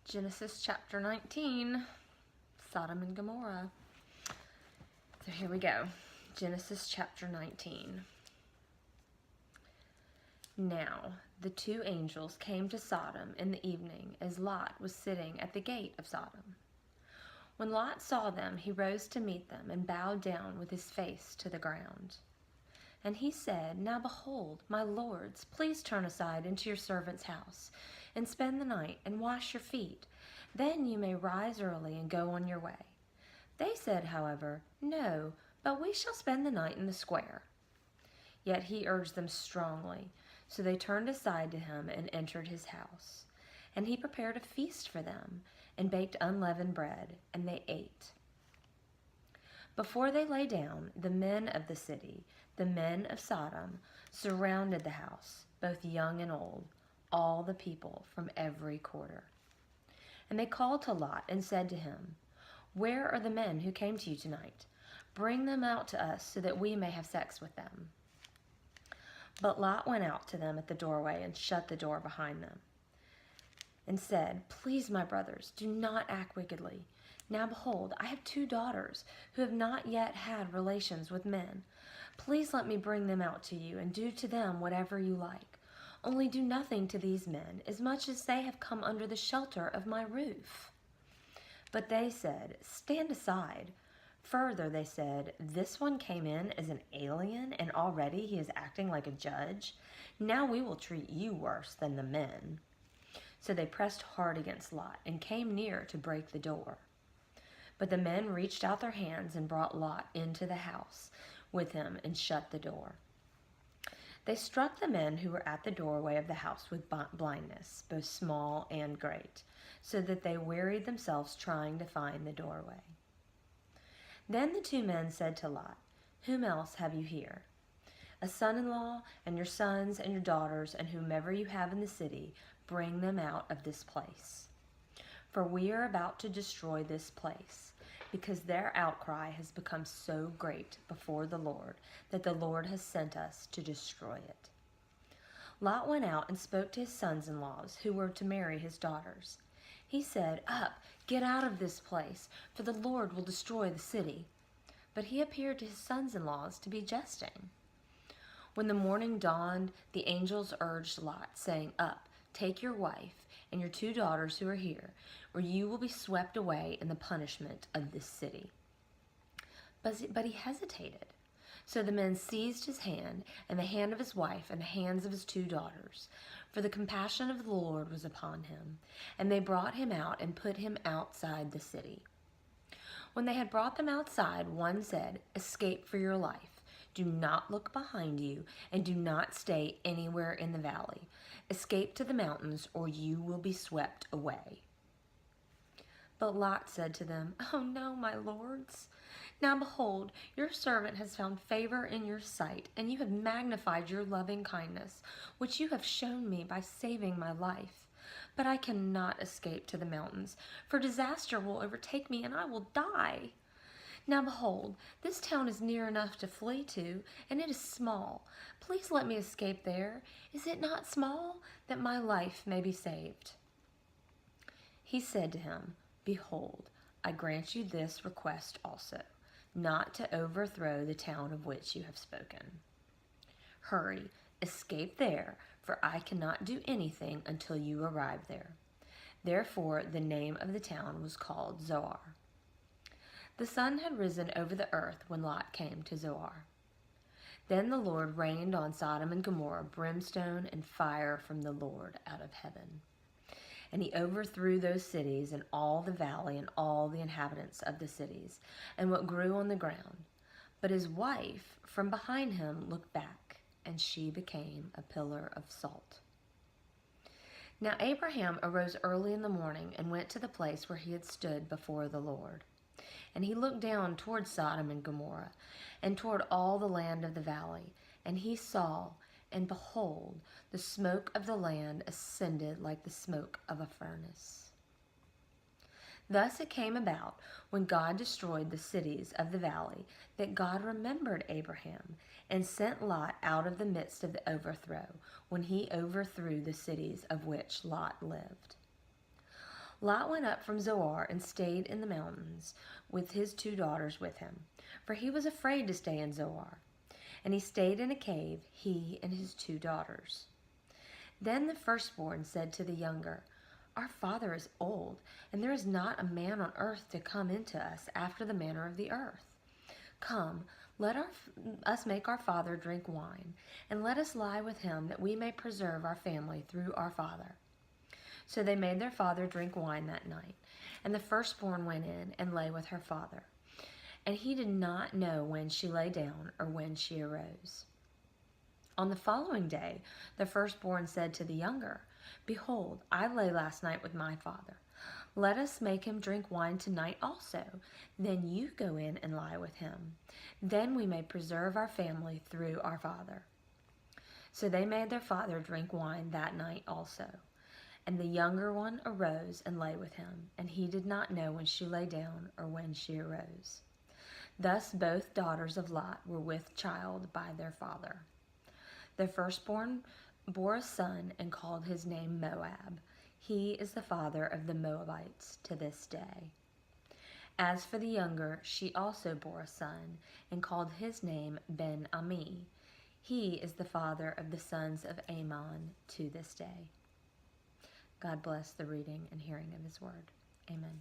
Genesis chapter 19, Sodom and Gomorrah. So here we go. Genesis chapter 19. Now the two angels came to Sodom in the evening as Lot was sitting at the gate of Sodom. When Lot saw them, he rose to meet them and bowed down with his face to the ground. And he said, "Now behold, my lords, please turn aside into your servant's house, and spend the night, and wash your feet. Then you may rise early and go on your way." They said, however, "No, but we shall spend the night in the square." Yet he urged them strongly, so they turned aside to him and entered his house. And he prepared a feast for them, and baked unleavened bread, and they ate. Before they lay down, the men of the city, the men of Sodom, surrounded the house, both young and old, all the people from every quarter. And they called to Lot and said to him, "Where are the men who came to you tonight? Bring them out to us so that we may have sex with them." But Lot went out to them at the doorway and shut the door behind them and said, "Please, my brothers, do not act wickedly. Now behold, I have 2 daughters who have not yet had relations with men. Please let me bring them out to you and do to them whatever you like. Only do nothing to these men, as much as they have come under the shelter of my roof." But they said, "Stand aside." Further, they said, "This one came in as an alien, and already he is acting like a judge. Now we will treat you worse than the men." So they pressed hard against Lot and came near to break the door. But the men reached out their hands and brought Lot into the house with him and shut the door. They struck the men who were at the doorway of the house with blindness, both small and great, so that they wearied themselves trying to find the doorway. Then the 2 men said to Lot, "Whom else have you here? A son-in-law, and your sons and your daughters, and whomever you have in the city, bring them out of this place. For we are about to destroy this place, because their outcry has become so great before the Lord that the Lord has sent us to destroy it." Lot went out and spoke to his sons-in-laws who were to marry his daughters. He said, "Up, get out of this place, for the Lord will destroy the city." But he appeared to his sons-in-laws to be jesting. When the morning dawned, the angels urged Lot, saying, "Up, take your wife and your 2 daughters who are here, or you will be swept away in the punishment of this city." But he hesitated. So the men seized his hand, and the hand of his wife, and the hands of his 2 daughters, for the compassion of the Lord was upon him. And they brought him out and put him outside the city. When they had brought them outside, one said, "Escape for your life. Do not look behind you, and do not stay anywhere in the valley. Escape to the mountains, or you will be swept away." But Lot said to them, "Oh no, my lords. Now behold, your servant has found favor in your sight, and you have magnified your loving kindness, which you have shown me by saving my life. But I cannot escape to the mountains, for disaster will overtake me, and I will die. Now behold, this town is near enough to flee to, and it is small. Please let me escape there. Is it not small, that my life may be saved?" He said to him, "Behold, I grant you this request also, not to overthrow the town of which you have spoken. Hurry, escape there, for I cannot do anything until you arrive there." Therefore the name of the town was called Zoar. The sun had risen over the earth when Lot came to Zoar. Then the Lord rained on Sodom and Gomorrah brimstone and fire from the Lord out of heaven. And he overthrew those cities and all the valley and all the inhabitants of the cities and what grew on the ground. But his wife from behind him looked back, and she became a pillar of salt. Now Abraham arose early in the morning and went to the place where he had stood before the Lord. And he looked down toward Sodom and Gomorrah and toward all the land of the valley, and he saw, and behold, the smoke of the land ascended like the smoke of a furnace. Thus it came about, when God destroyed the cities of the valley, that God remembered Abraham and sent Lot out of the midst of the overthrow, when he overthrew the cities of which Lot lived. Lot went up from Zoar and stayed in the mountains with his 2 daughters with him, for he was afraid to stay in Zoar. And he stayed in a cave, he and his 2 daughters. Then the firstborn said to the younger, Our father is old, and there is not a man on earth to come into us after the manner of the earth. Come, let us make our father drink wine, and let us lie with him, that we may preserve our family through our father. So they made their father drink wine that night, and the firstborn went in and lay with her father. And he did not know when she lay down or when she arose. On the following day, the firstborn said to the younger, Behold, I lay last night with my father. Let us make him drink wine tonight also. Then you go in and lie with him. Then we may preserve our family through our father. So they made their father drink wine that night also. And the younger one arose and lay with him, and he did not know when she lay down or when she arose. Thus both daughters of Lot were with child by their father. The firstborn bore a son and called his name Moab. He is the father of the Moabites to this day. As for the younger, she also bore a son and called his name Ben-Ami. He is the father of the sons of Ammon to this day. God bless the reading and hearing of his word. Amen.